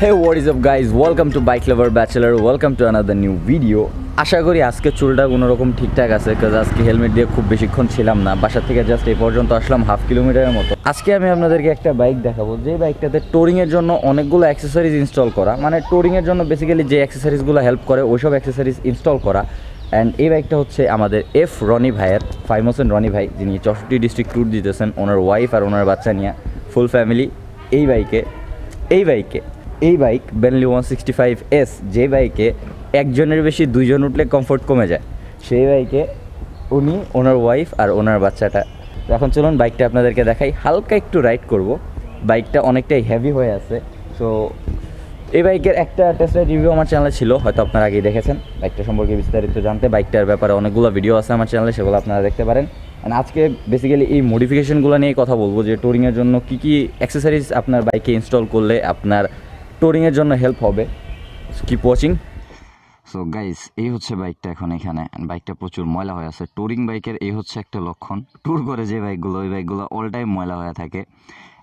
Hey, what is up guys? Welcome to Bike Lover Bachelor. Welcome to another new video. আশা করি আজকে চুলটা কোনোরকম ঠিকঠাক আছে, কারণ আজকে হেলমেট দিয়ে খুব বেশিক্ষণ ছিলাম না, বাসা থেকে জাস্ট এই পর্যন্ত আসলাম হাফ কিলোমিটারের মতো। আজকে আমি আপনাদেরকে একটা বাইক দেখাবো, যে বাইকটাতে টোরিংয়ের জন্য অনেকগুলো অ্যাক্সেসরিজ ইনস্টল করা, মানে টোরিংয়ের জন্য বেসিক্যালি যে অ্যাক্সেসরিজগুলো হেল্প করে ওইসব অ্যাক্সেসরিজ ইনস্টল করা। অ্যান্ড এই বাইকটা হচ্ছে আমাদের এফ রনি ভাইয়ের, ফাইমোসেন রনি ভাই, যিনি 64 ডিস্ট্রিক্ট ট্যুর দিতেছেন ওনার ওয়াইফ আর ওনার বাচ্চা নিয়ে ফুল ফ্যামিলি এই বাইক বেনলি 165S, যে বাইকে একজনের বেশি দুইজন উঠলে কমফোর্ট কমে যায়, সেই বাইকে উনি, ওনার ওয়াইফ আর ওনার বাচ্চাটা। তো এখন চলুন বাইকটা আপনাদেরকে দেখাই, হালকা একটু রাইড করব। বাইকটা অনেকটাই হেভি হয়ে আছে। সো এই বাইকের একটা টেস্ট রাইড রিভিউ আমার চ্যানেলে ছিল, হয়তো আপনারা আগেই দেখেছেন। বাইকটা সম্পর্কে বিস্তারিত জানতে বাইকটার ব্যাপারে অনেকগুলো ভিডিও আছে আমার চ্যানেলে, সেগুলো আপনারা দেখতে পারেন। অ্যান্ড আজকে বেসিক্যালি এই মডিফিকেশনগুলো নিয়ে কথা বলবো, যে টোরিংয়ের জন্য কী কী অ্যাক্সেসরিজ আপনার বাইকে ইনস্টল করলে আপনার টোরিংয়ের জন্য হেল্প হবে। Keep watching. সো গাইস, এই হচ্ছে বাইকটা এখন এখানে। বাইকটা প্রচুর ময়লা হয়ে আছে। টুরিং বাইকের এই হচ্ছে একটা লক্ষণ, ট্যুর করে যে বাইকগুলো, ওই বাইকগুলো অল টাইম ময়লা হয়ে থাকে।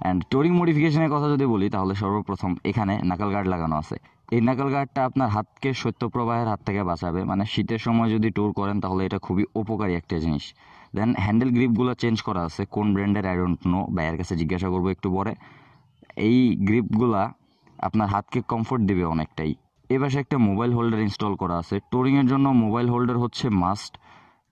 অ্যান্ড টোরিং মডিফিকেশনের কথা যদি বলি, তাহলে সর্বপ্রথম এখানে নাকাল গার্ড লাগানো আছে। এই নাকাল গার্ডটা আপনার হাতকে শৈত্যপ্রবাহের হাত থেকে বাঁচাবে, মানে শীতের সময় যদি ট্যুর করেন তাহলে এটা খুবই উপকারী একটা জিনিস। দেন হ্যান্ডেল গ্রিপগুলো চেঞ্জ করা আছে, কোন ব্র্যান্ডের আই ডোন্ট নো, ভাইয়ের কাছে জিজ্ঞাসা করবো একটু পরে। এই গ্রিপগুলা আপনার হাতকে কমফোর্ট দেবে অনেকটাই। এ পাশে একটা মোবাইল হোল্ডার ইনস্টল করা আছে। টোরিংয়ের জন্য মোবাইল হোল্ডার হচ্ছে মাস্ট,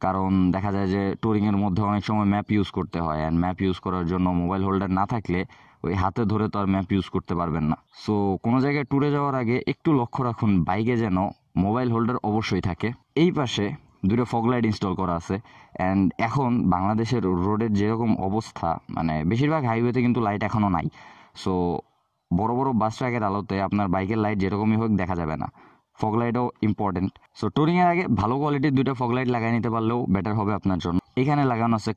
কারণ দেখা যায় যে টোরিংয়ের মধ্যে অনেক সময় ম্যাপ ইউজ করতে হয়, অ্যান্ড ম্যাপ ইউজ করার জন্য মোবাইল হোল্ডার না থাকলে ওই হাতে ধরে তো আর ম্যাপ ইউজ করতে পারবেন না। সো কোনো জায়গায় ট্যুরে যাওয়ার আগে একটু লক্ষ্য রাখুন বাইকে যেন মোবাইল হোল্ডার অবশ্যই থাকে। এই পাশে দুটো ফগ লাইট ইনস্টল করা আছে। অ্যান্ড এখন বাংলাদেশের রোডের যেরকম অবস্থা, মানে বেশিরভাগ হাইওয়েতে কিন্তু লাইট এখনও নাই। সো বড় বড় বাস ট্রাকের আলোতে আপনার বাইকের লাইট যেরকমই হোক দেখা যাবে না, ফগ লাইটও ইম্পর্টেন্ট। সো টুরিংয়ের আগে ভালো কোয়ালিটির দুটো ফগ লাইট লাগিয়ে নিতে পারলেও বেটার হবে আপনার জন্য। এখানে লাগানো আছে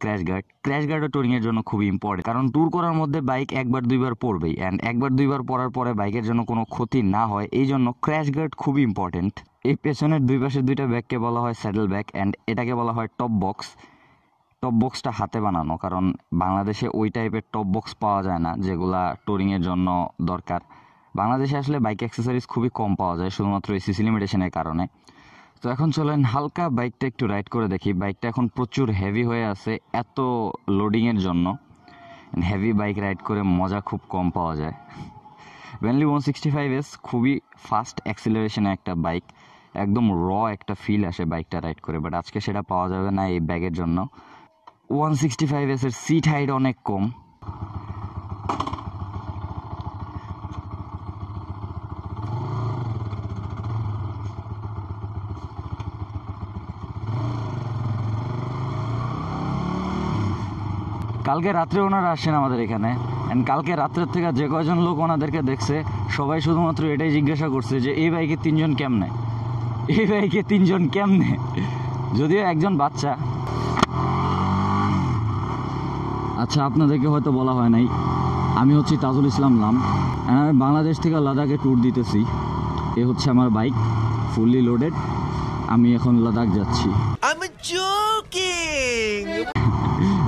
ক্র্যাশ গার্ডও টুরিংয়ের জন্য খুবই ইম্পর্টেন্ট, কারণ ট্যুর করার মধ্যে বাইক একবার দুইবার পড়বেই, অ্যান্ড একবার দুইবার পড়ার পরে বাইকের জন্য কোনো ক্ষতি না হয়, এই জন্য ক্র্যাশ গার্ড খুবই ইম্পর্টেন্ট। এই পেছনের দুই পাশে দুইটা ব্যাগকে বলা হয় স্যাডেল ব্যাগ, অ্যান্ড এটাকে বলা হয় টপ বক্সটা হাতে বানানো, কারণ বাংলাদেশে ওই টাইপের টপ বক্স পাওয়া যায় না যেগুলা টোরিংয়ের জন্য দরকার। বাংলাদেশে আসলে বাইক অ্যাক্সেসরিজ খুবই কম পাওয়া যায়, শুধুমাত্র এই সিসি লিমিটেশনের কারণে। তো এখন চলেন হালকা বাইকটা একটু রাইড করে দেখি। বাইকটা এখন প্রচুর হেভি হয়ে আছে এত লোডিংয়ের জন্য। হেভি বাইক রাইড করে মজা খুব কম পাওয়া যায়। বেনলি 165S খুবই ফাস্ট অ্যাক্সিলারেশনের একটা বাইক, একদম একটা ফিল আসে বাইকটা রাইড করে, বাট আজকে সেটা পাওয়া যাবে না এই ব্যাগের জন্য। 165S এর সিট হাইট অনেক কম। কালকে রাত্রে ওনারা আসছেন আমাদের এখানে, অ্যান্ড কালকে রাত্রের থেকে যে কয়জন লোক ওনাদেরকে দেখছে সবাই শুধুমাত্র এটাই জিজ্ঞাসা করছে যে এই বাইকে তিনজন কেমনে, যদিও একজন বাচ্চা। আচ্ছা, আপনাদেরকে হয়তো বলা হয় নাই, আমি হচ্ছি তাজুল ইসলাম লাম, অ্যান্ড আমি বাংলাদেশ থেকে লাদাখে ট্যুর দিতেছি। এ হচ্ছে আমার বাইক, ফুললি লোডেড। আমি এখন লাদাখ যাচ্ছি।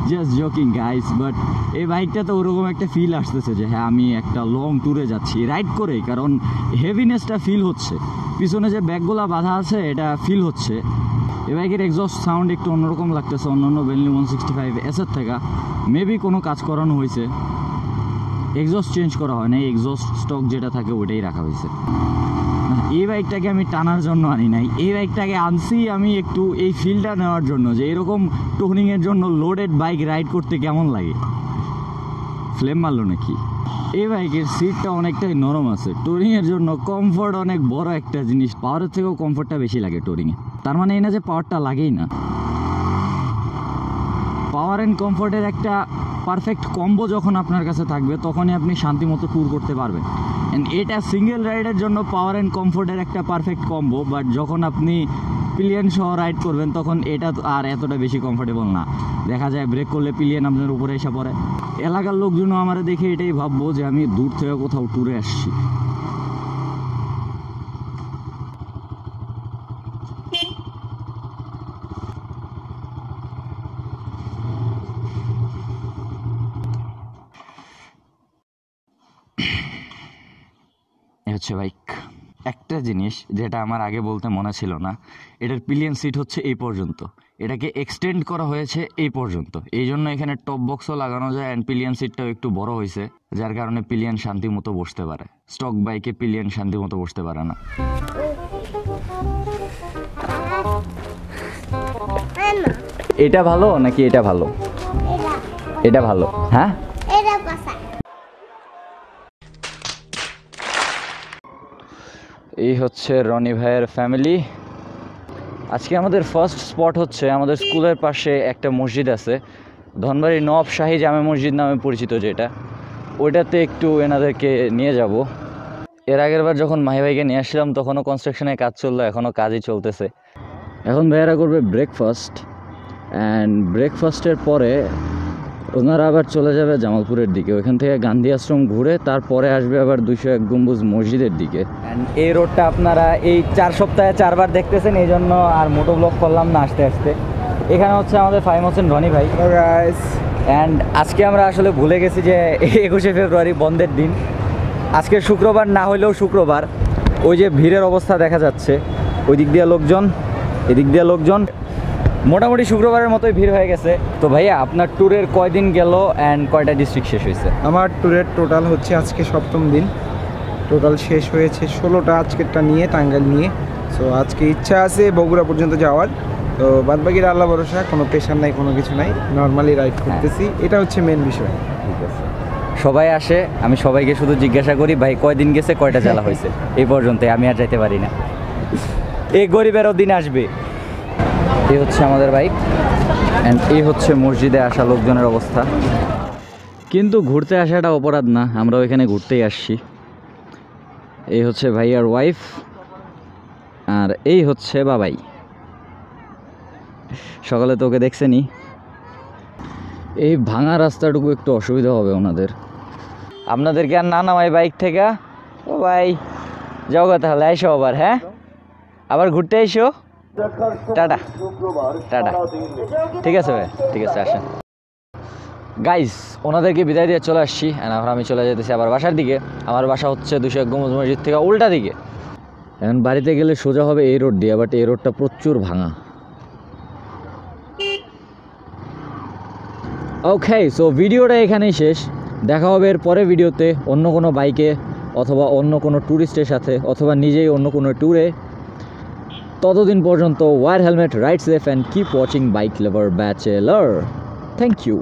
জাস্ট জোকিং গাইস, বাট এই বাইকটা তো ওরকম একটা ফিল আসতেছে যে হ্যাঁ আমি একটা লং ট্যুরে যাচ্ছি রাইড করে, কারণ হেভিনেসটা ফিল হচ্ছে, পিছনে যে ব্যাগগুলা বাঁধা আছে এটা ফিল হচ্ছে। এই বাইকের এক্সস্ট সাউন্ড একটু অন্যরকম লাগতেছে অন্যান্য বেনলি 165S এর থেকে। মেবি কোনো কাজ করানো হয়েছে, এক্সস্ট চেঞ্জ করা হয় না, এক্সস্ট স্টক যেটা থাকে ওইটাই রাখা হয়েছে। এই বাইকটাকে আমি টানার জন্য আনি নাই, এই বাইকটাকে আনছি আমি একটু এই ফিলটা নেওয়ার জন্য, যে এরকম টোনিংয়ের জন্য লোডেড বাইক রাইড করতে কেমন লাগে। ফ্লেম মারলো নাকি? এই বাইকের সিটটা অনেকটাই নরম আছে, টোরিংয়ের জন্য কমফোর্ট অনেক বড় একটা জিনিস, পাওয়ারের থেকেও কমফোর্টটা বেশি লাগে টোরিংয়ে। তার মানে এই না যে পাওয়ারটা লাগেই না, পাওয়ার অ্যান্ড কমফোর্টের একটা পারফেক্ট কম্বো যখন আপনার কাছে থাকবে তখনই আপনি শান্তি মতো ট্যুর করতে পারবেন। অ্যান্ড এটা সিঙ্গেল রাইডের জন্য পাওয়ার অ্যান্ড কমফোর্টের একটা পারফেক্ট কম্বো, বাট যখন আপনি পিলিয়ন সহ রাইড করবেন তখন এটা আর এতটা বেশি কমফোর্টেবল না। দেখা যায় ব্রেক করলে পিলিয়ন আপনার উপরে এসে পড়ে। এলাকার লোকজনও আমার দেখে এটাই ভাববো যে আমি দূর থেকে কোথাও ট্যুরে আসছি। হচ্ছে বাইক। একটা জিনিস যেটা আমার আগে বলতে মনে ছিল না, এটার পিলিয়ন সিট হচ্ছে এই পর্যন্ত, এটাকে এক্সটেন্ড করা হয়েছে এই পর্যন্ত, এই জন্য এখানে টপ বক্সও লাগানো যায় অ্যান্ড পিলিয়ন সিটটাও একটু বড় হয়েছে, যার কারণে পিলিয়ন শান্তি মতো বসতে পারে। স্টক বাইকে পিলিয়ন শান্তি মতো বসতে পারে না। এটা ভালো নাকি এটা ভালো? এটা ভালো। হ্যাঁ, এই হচ্ছে রনি ভাইয়ের ফ্যামিলি। আজকে আমাদের ফার্স্ট স্পট হচ্ছে আমাদের স্কুলের পাশে একটা মসজিদ আছে, ধনবাড়ি নওয়াব শাহী জামে মসজিদ নামে পরিচিত, যেটা ওইটাতে একটু এনাদেরকে নিয়ে যাব। এর আগের বার যখন মাহি ভাইকে নিয়ে আসছিলাম তখনও কনস্ট্রাকশনের কাজ চললো, এখনও কাজই চলতেছে। এখন ভাইয়ারা করবে ব্রেকফাস্ট, অ্যান্ড ব্রেকফাস্টের পরে ওনারা আবার চলে যাবে জামালপুরের দিকে, ওইখান থেকে গান্ধী আশ্রম ঘুরে তারপরে আসবে আবার 201 গম্বুজ মসজিদের দিকে। অ্যান্ড এই রোডটা আপনারা এই 4 সপ্তাহে 4 বার দেখতেছেন, এই জন্য আর মোটো ব্লগ করলাম না আসতে আসতে। এখানে হচ্ছে আমাদের ফাহিম হোসেন রনি ভাই। অ্যান্ড আজকে আমরা আসলে ভুলে গেছি যে 21শে ফেব্রুয়ারি বন্ধের দিন, আজকে শুক্রবার না হলেও শুক্রবার। ওই যে ভিড়ের অবস্থা দেখা যাচ্ছে, ওই দিক দিয়ে লোকজন, এদিক দিয়ে লোকজন, মোটামুটি শুক্রবারের মতোই ভিড় হয়ে গেছে। তো ভাইয়া আপনার ট্যুরের কয়দিন গেল অ্যান্ড কয়টা ডিস্ট্রিক্ট শেষ হয়েছে? আমার ট্যুরের টোটাল হচ্ছে আজকে 7ম দিন, টোটাল শেষ হয়েছে 16টা, আজকেরটা নিয়ে টাঙ্গাইল নিয়ে। সো আজকে ইচ্ছা আছে বগুড়া পর্যন্ত যাওয়ার, তো বাদবাকির আল্লাহ ভরসা, কোনো প্রেশার নাই, কোনো কিছু নাই, নর্মালি রাইড করতেছি, এটা হচ্ছে মেন বিষয়। ঠিক আছে, সবাই আসে, আমি সবাইকে শুধু জিজ্ঞাসা করি ভাই কয়দিন গেছে, কয়টা জ্বালা হয়েছে, এই পর্যন্ত আমি আর যাইতে পারি না, এই গরিবেরও দিন আসবে। এই হচ্ছে আমাদের বাইক অ্যান্ড এই হচ্ছে মসজিদে আসা লোকজনের অবস্থা। কিন্তু ঘুরতে আসাটা অপরাধ না, আমরা ওইখানে ঘুরতেই আসছি। এই হচ্ছে ভাইয়ার ওয়াইফ আর এই হচ্ছে বাবাই। সকালে তো ওকে দেখছেনি। এই ভাঙা রাস্তাটুকু একটু অসুবিধা হবে ওনাদের। আপনাদেরকে আর না নামাই বাইক থেকে। ও ভাই যাও গা তাহলে, আইসো আবার। হ্যাঁ, আবার ঘুরতে আইসো। Tata tata. ঠিক আছে ভাই, ঠিক আছে, আসেন। গাইস ওনাদেরকে বিদায় দিয়ে চলে আসছি, এখন আমি চলে যেতেছি আবার বাসার দিকে। আমার বাসা হচ্ছে 201 গম্বুজ মসজিদ থেকে উল্টা দিকে। এখন বাড়িতে গেলে সোজা হবে এই রোড দিয়ে, বাট এই রোডটা প্রচুর ভাঙা। ওকে, সো ভিডিওটা এখানেই শেষ। দেখা হবে এর পরে ভিডিওতে অন্য কোনো বাইকে অথবা অন্য কোনো ট্যুরিস্টের সাথে অথবা নিজেই অন্য কোনো ট্যুরে। ততদিন পর্যন্ত wear helmet, ride safe and keep watching bike lover bachelor. Thank you.